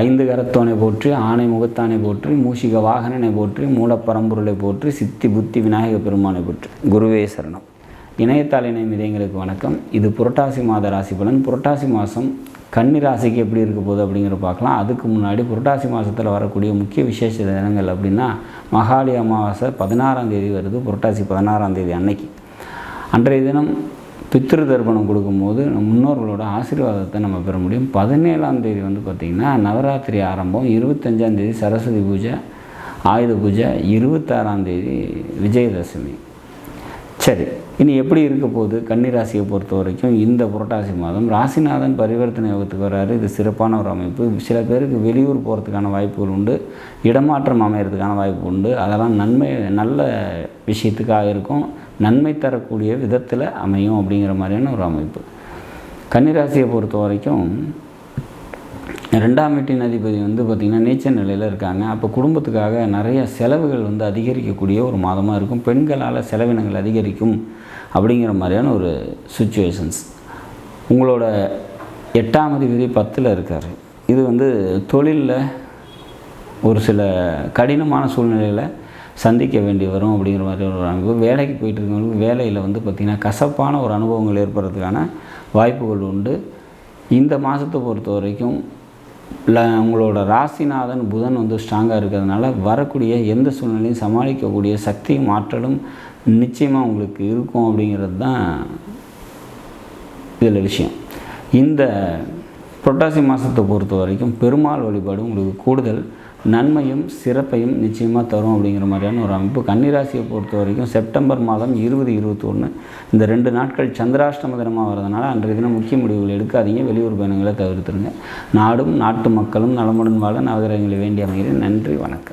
ஐந்து கரத்தோனை போற்றி, ஆணை முகத்தானை போற்றி, மூஷிக வாகனனை போற்றி, மூலப்பரம்பொருளை போற்றி, சித்தி புத்தி விநாயக பெருமானை போற்றி. குருவே சரணம். இணையத்தாள் இணையம் இதயங்களுக்கு வணக்கம். இது புரட்டாசி மாத ராசி பலன். புரட்டாசி மாதம் கன்னி ராசிக்கு எப்படி இருக்க போகுது அப்படிங்கிற பார்க்கலாம். அதுக்கு முன்னாடி புரட்டாசி மாதத்தில் வரக்கூடிய முக்கிய விசேஷ தினங்கள் அப்படின்னா மகாளி அமாவாசை 16ஆம் தேதி வருது. புரட்டாசி 16ஆம் தேதி அன்னைக்கு அன்றைய தினம் பித்ரு தர்ப்பணம் கொடுக்கும்போது முன்னோர்களோட ஆசீர்வாதத்தை நம்ம பெற முடியும். 17ஆம் தேதி பார்த்திங்கன்னா நவராத்திரி ஆரம்பம், 25ஆம் தேதி சரஸ்வதி பூஜை, ஆயுத பூஜை, 26ஆம் தேதி விஜயதசமி. சரி, இனி எப்படி இருக்க போகுது கன்னிராசியை பொறுத்த வரைக்கும்? இந்த புரட்டாசி மாதம் ராசிநாதன் பரிவர்த்தனை யோகத்துக்கு வர்றாரு. இது சிறப்பான ஒரு அமைப்பு. சில பேருக்கு வெளியூர் போகிறதுக்கான வாய்ப்புகள் உண்டு, இடமாற்றம் அமைகிறதுக்கான வாய்ப்பு உண்டு. அதெல்லாம் நல்ல விஷயத்துக்காக இருக்கும், நன்மை தரக்கூடிய விதத்தில் அமையும் அப்படிங்கிற மாதிரியான ஒரு அமைப்பு. கன்னிராசியை பொறுத்த வரைக்கும் 2ஆம் வீட்டின் அதிபதி பார்த்திங்கன்னா நீச்ச நிலையில் இருக்காங்க. அப்போ குடும்பத்துக்காக நிறைய செலவுகள் அதிகரிக்கக்கூடிய ஒரு மாதமாக இருக்கும். பெண்களால் செலவினங்கள் அதிகரிக்கும் அப்படிங்கிற மாதிரியான ஒரு சுச்சுவேஷன்ஸ். உங்களோட 8ஆம் அதிபதி 10ல் இருக்கார். இது தொழிலில் ஒரு சில கடினமான சூழ்நிலையில் சந்திக்க வேண்டி வரும் அப்படிங்கிற மாதிரி ஒரு அமைப்பு. வேலைக்கு போயிட்டு இருக்கவங்களுக்கு வேலையில் பார்த்திங்கன்னா கசப்பான ஒரு அனுபவங்கள் ஏற்படுறதுக்கான வாய்ப்புகள் உண்டு. இந்த மாதத்தை பொறுத்த வரைக்கும் உங்களோட ராசிநாதன் புதன் ஸ்ட்ராங்காக இருக்கிறதுனால வரக்கூடிய எந்த சூழ்நிலையும் சமாளிக்கக்கூடிய சக்தியும் ஆற்றலும் நிச்சயமாக உங்களுக்கு இருக்கும் அப்படிங்கிறது தான் இதில் விஷயம். இந்த புரட்டாசி மாதத்தை பொறுத்த வரைக்கும் பெருமாள் வழிபாடு உங்களுக்கு கூடுதல் நன்மையும் சிறப்பையும் நிச்சயமாக தரும் அப்படிங்கிற மாதிரியான ஒரு அமைப்பு. கன்னிராசியை பொறுத்த வரைக்கும் செப்டம்பர் மாதம் 20, 21 இந்த 2 நாட்கள் சந்திராஷ்டம தினமாக வரதுனால அன்றைய தினம் முக்கிய முடிவுகள் எடுக்காதீங்க. வெளியூர் பயணங்களை தவிர்த்துருங்க. நாடும் நாட்டு மக்களும் நலமுடன் வாழ நவகிரகங்களை வேண்டி அமைகிறேன். நன்றி, வணக்கம்.